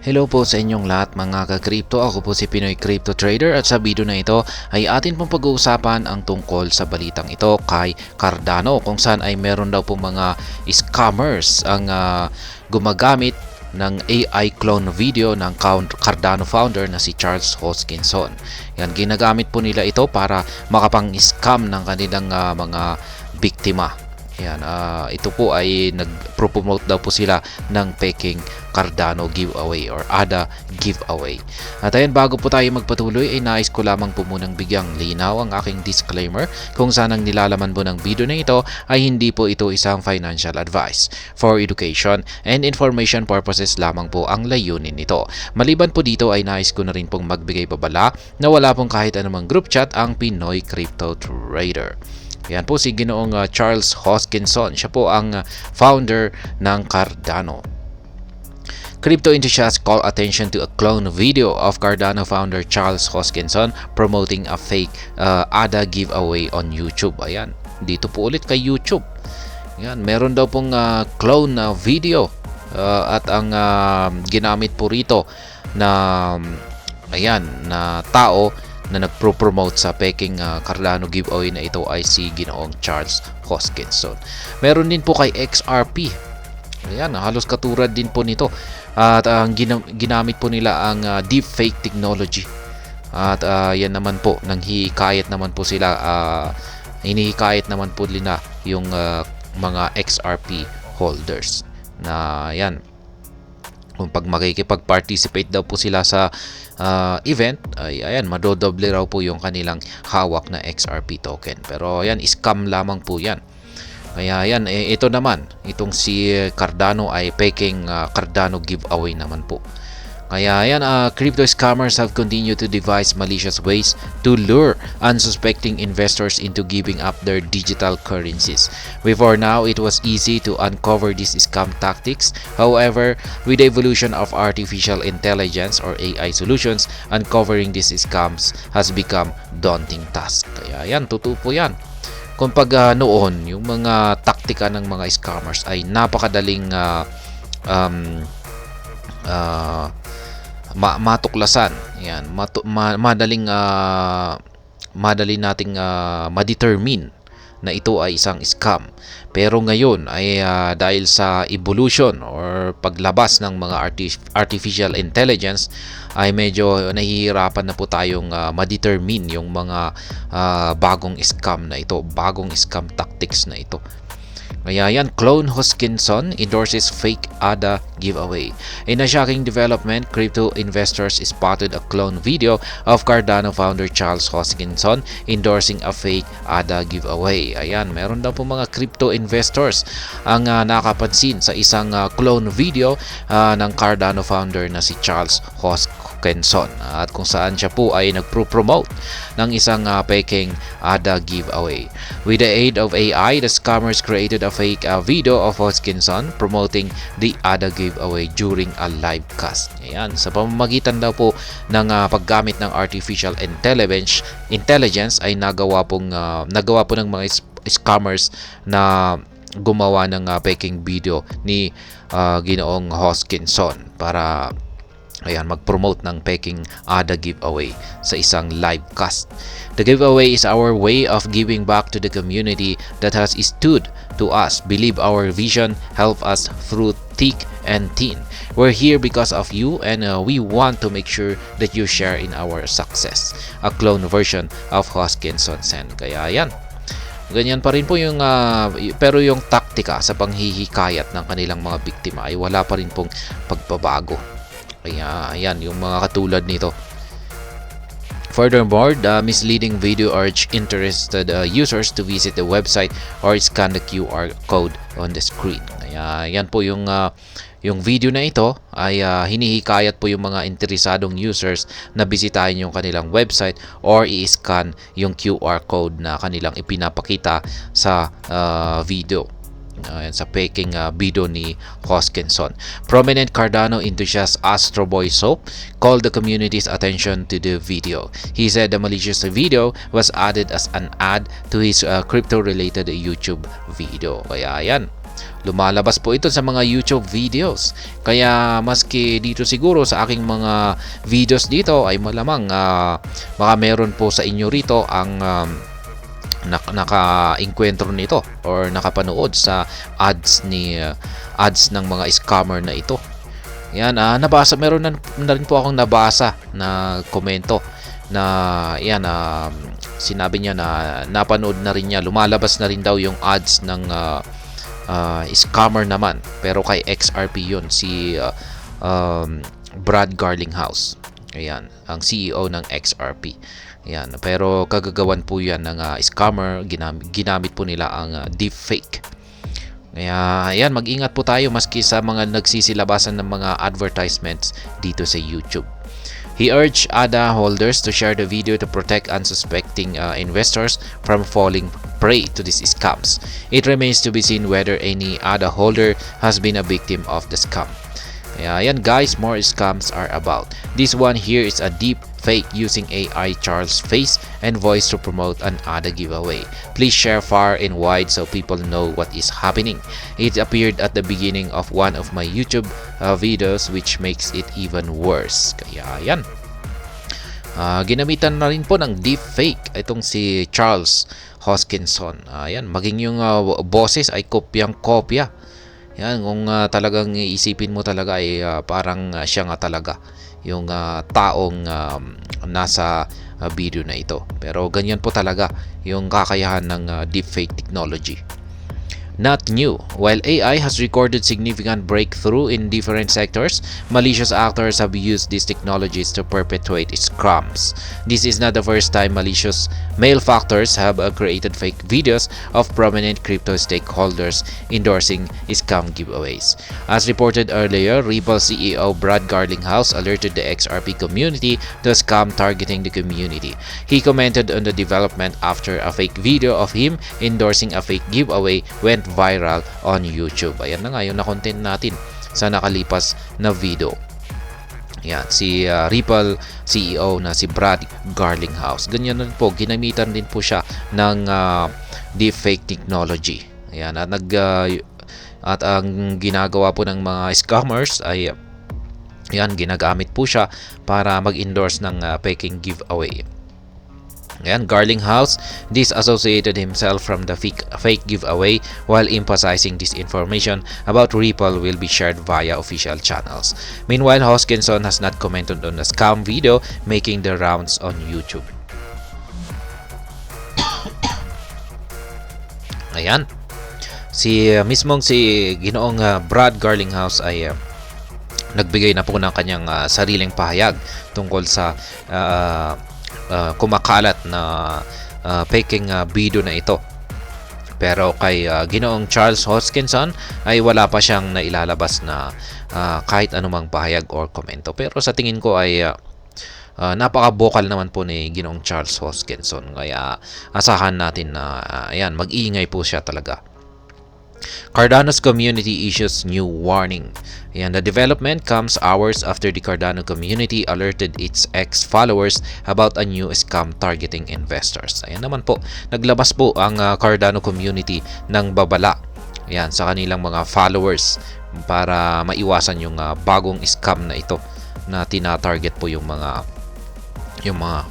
Hello po sa inyong lahat mga ka-crypto. Ako po si Pinoy Crypto Trader at sa video na ito ay atin pong pag-uusapan ang tungkol sa balitang ito kay Cardano kung saan ay meron daw po mga scammers ang gumagamit ng AI clone video ng Cardano founder na si Charles Hoskinson. Yan, ginagamit po nila ito para makapang-scam ng kanilang mga biktima. Yan, ito po ay nag-promote daw po sila ng peking Cardano giveaway or ADA giveaway. At ayan, bago po tayo magpatuloy ay nais ko lamang po munang bigyang linaw ang aking disclaimer kung saan ang nilalaman po ng video na ito ay hindi po ito isang financial advice. For education and information purposes lamang po ang layunin nito. Maliban po dito ay nais ko na rin pong magbigay babala na wala pong kahit anumang group chat ang Pinoy Crypto Trader. Yan po si Ginoong Charles Hoskinson. Siya po ang founder ng Cardano. Crypto enthusiasts call attention to a clone video of Cardano founder Charles Hoskinson promoting a fake ADA giveaway on YouTube. Ayan, dito po ulit kay YouTube. Yan, meron daw pong clone na video at ang ginamit po rito na na tao na nagpro-promote sa peking Cardano giveaway na ito ay si Ginoong Charles Hoskinson. Meron din po kay XRP. Ayan, halos katulad din po nito. At ang ginamit po nila ang deepfake technology. At yan naman po, hinihikayat naman po nila yung mga XRP holders na yan. Kung pag makikipag-participate daw po sila sa event, ay ayan, madodoble raw po yung kanilang hawak na XRP token. Pero ayan, scam lamang po yan. Kaya yan, ito naman, itong si Cardano ay peking Cardano giveaway naman po. Kaya yan, crypto scammers have continued to devise malicious ways to lure unsuspecting investors into giving up their digital currencies. Before now, it was easy to uncover these scam tactics. However, with the evolution of artificial intelligence or AI solutions, uncovering these scams has become daunting task. Kaya yan, totoo po yan. Kung pag noon, yung mga taktika ng mga scammers ay napakadaling matuklasan. Yan, madali nating ma-determine na ito ay isang scam. Pero ngayon ay dahil sa evolution or paglabas ng mga artificial intelligence ay medyo nahihirapan na po tayong ma-determine yung mga bagong scam na ito, bagong scam tactics na ito. Kaya yan, clone Hoskinson endorses fake ADA giveaway. In a shocking development, crypto investors spotted a clone video of Cardano founder Charles Hoskinson endorsing a fake ADA giveaway. Ayan, meron daw po mga crypto investors ang nakapansin sa isang clone video ng Cardano founder na si Charles Hoskinson at kung saan siya po ay nagpro-promote ng isang peking ADA giveaway. With the aid of AI, the scammers created a fake video of Hoskinson promoting the ADA giveaway during a live cast. Ayan, sa pamamagitan daw po ng paggamit ng artificial intelligence ay nagawa po ng mga scammers na gumawa ng peking video ni Ginoong Hoskinson para mag-promote ng peking ADA giveaway sa isang live cast. The giveaway is our way of giving back to the community that has stood to us, believe our vision, help us through thick and thin. We're here because of you and we want to make sure that you share in our success. A clone version of Hoskinson said. Kaya yan. Ganyan pa rin po yung pero yung taktika sa panghihikayat ng kanilang mga biktima ay wala pa rin pong pagbabago. Kaya ayan, yung mga katulad nito. Furthermore, the misleading video urged interested users to visit the website or scan the QR code on the screen. Kaya yan po yung video na ito ay hinihikayat po yung mga interesadong users na bisitahin yung kanilang website or i-scan yung QR code na kanilang ipinapakita sa video. Sa peking video ni Hoskinson. Prominent Cardano enthusiast Astro Boy Soap called the community's attention to the video. He said the malicious video was added as an ad to his crypto-related YouTube video. Kaya yan. lumalabas po ito sa mga YouTube videos. Kaya maski dito siguro sa aking mga videos dito ay malamang baka meron po sa inyo rito ang naka-encuentro nito or nakapanood sa ads ng mga scammer na ito. Yan, meron na rin po akong nabasa na komento na yan, sinabi niya na napanood na rin niya, lumalabas na rin daw yung ads ng scammer naman, pero kay XRP yun, si Brad Garlinghouse. Ayan, ang CEO ng XRP. Ayan, pero kagagawan po yan ng scammer, ginamit po nila ang deepfake. Kaya ayan, mag-ingat po tayo maski sa mga nagsisilabasan ng mga advertisements dito sa YouTube. He urged ADA holders to share the video to protect unsuspecting investors from falling prey to these scams. It remains to be seen whether any ADA holder has been a victim of the scam. Kaya yan guys, more scams are about. This one here is a deep fake using AI Charles' face and voice to promote an ADA giveaway. Please share far and wide so people know what is happening. It appeared at the beginning of one of my YouTube videos, which makes it even worse. Kaya yan. Ginamitan na rin po ng deep fake itong si Charles Hoskinson. Ayan, maging yung boses ay kopyang-kopya. Yan, kung talagang iisipin mo talaga ay parang siya nga talaga yung taong nasa video na ito. Pero ganyan po talaga yung kakayahan ng deepfake technology. Not new. While AI has recorded significant breakthrough in different sectors, malicious actors have used these technologies to perpetuate scams. This is not the first time malicious malefactors have created fake videos of prominent crypto stakeholders endorsing scam giveaways. As reported earlier, Ripple CEO Brad Garlinghouse alerted the XRP community to a scam targeting the community. He commented on the development after a fake video of him endorsing a fake giveaway went viral on YouTube. Ayan na nga yung na-content natin sa nakalipas na video. Yan, si Ripple CEO na si Brad Garlinghouse. Ganyan din po, ginamitan din po siya ng deepfake technology. Ayan, at ang ginagawa po ng mga scammers ay yan, ginagamit po siya para mag-endorse ng faking giveaway. Ayan, Garlinghouse disassociated himself from the fake giveaway while emphasizing this information about Ripple will be shared via official channels. Meanwhile, Hoskinson has not commented on the scam video making the rounds on YouTube. Ayan, si Ginoong Brad Garlinghouse ay nagbigay na po ng kanyang sariling pahayag tungkol sa kumakalat na faking video na ito. Pero kay Ginoong Charles Hoskinson ay wala pa siyang nailalabas na kahit anumang pahayag or komento. Pero sa tingin ko ay napaka-vocal naman po ni Ginoong Charles Hoskinson. Kaya asahan natin na ayan, mag-iingay po siya talaga. Cardano's community issues new warning. And the development comes hours after the Cardano community alerted its ex-followers about a new scam targeting investors. Ayan naman po, naglabas po ang Cardano community ng babala ayan, sa kanilang mga followers para maiwasan yung bagong scam na ito na tina-target po yung mga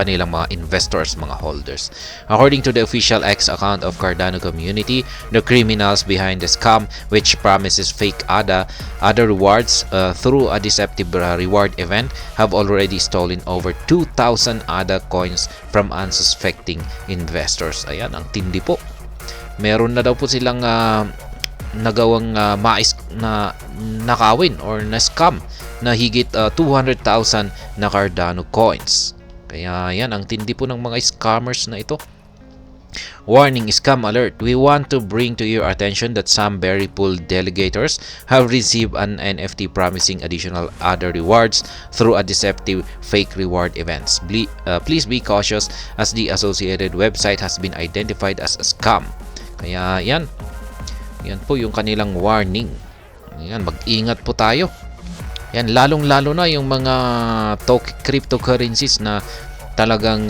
kanilang mga investors, mga holders. According to the official X account of Cardano community, the criminals behind the scam, which promises fake ADA rewards through a deceptive reward event, have already stolen over 2,000 ADA coins from unsuspecting investors. Ayan, ang tindi po. Meron na daw po silang nagawang na nakawin or na scam na higit 200,000 na Cardano coins. Kaya yan, ang tindi po ng mga scammers na ito. Warning, scam alert. We want to bring to your attention that some berry pool delegators have received an NFT promising additional other rewards through a deceptive fake reward events. Please be cautious as the associated website has been identified as a scam. Kaya yan. Yan po yung kanilang warning. Yan, mag-ingat po tayo. Yan, lalong-lalo na yung mga cryptocurrencies na talagang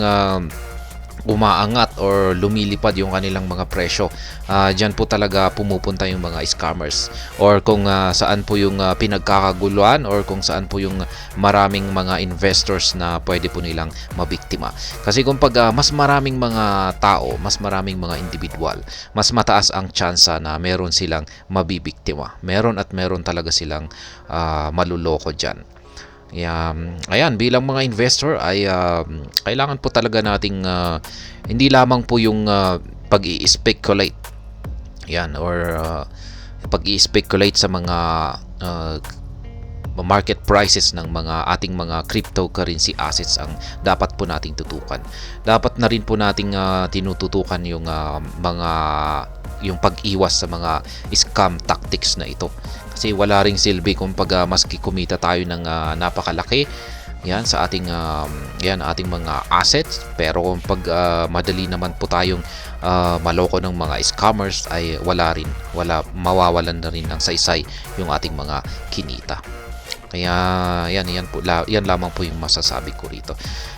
umaangat or lumilipad yung kanilang mga presyo. Diyan po talaga pumupunta yung mga scammers, or kung saan po yung pinagkakaguluhan, or kung saan po yung maraming mga investors na pwede po nilang mabiktima. Kasi kung mas maraming mga tao, mas maraming mga individual, mas mataas ang tsansa na meron silang mabibiktima. Meron talaga silang maluloko dyan. Ayan, bilang mga investor ay kailangan po talaga nating hindi lamang po yung pag-i-speculate, yan, or pag-i-speculate sa mga market prices ng mga ating mga cryptocurrency assets ang dapat po nating tutukan. Dapat na rin po nating tinututukan yung yung pag-iwas sa mga scam tactics na ito. Kasi wala ring silbi kung maski kumita tayo ng napakalaki yan sa ating ating mga assets, pero kung madali naman po tayong maloko ng mga scammers, ay mawawalan na rin ng saysay yung ating mga kinita. Kaya yan lamang po yung masasabi ko rito.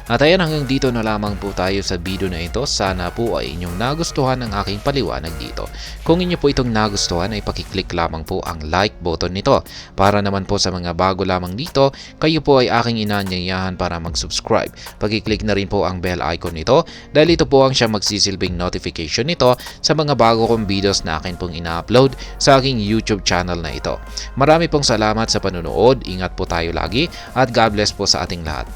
At ayan, hanggang dito na lamang po tayo sa video na ito. Sana po ay inyong nagustuhan ang aking paliwanag dito. Kung inyo po itong nagustuhan, ay pakiclick lamang po ang like button nito. Para naman po sa mga bago lamang dito, kayo po ay aking inaanyayahan para mag-subscribe. Pakiclick na rin po ang bell icon nito, dahil ito po ang siyang magsisilbing notification nito sa mga bago kong videos na akin pong ina-upload sa aking YouTube channel na ito. Marami pong salamat sa panonood. Ingat po tayo lagi, at God bless po sa ating lahat.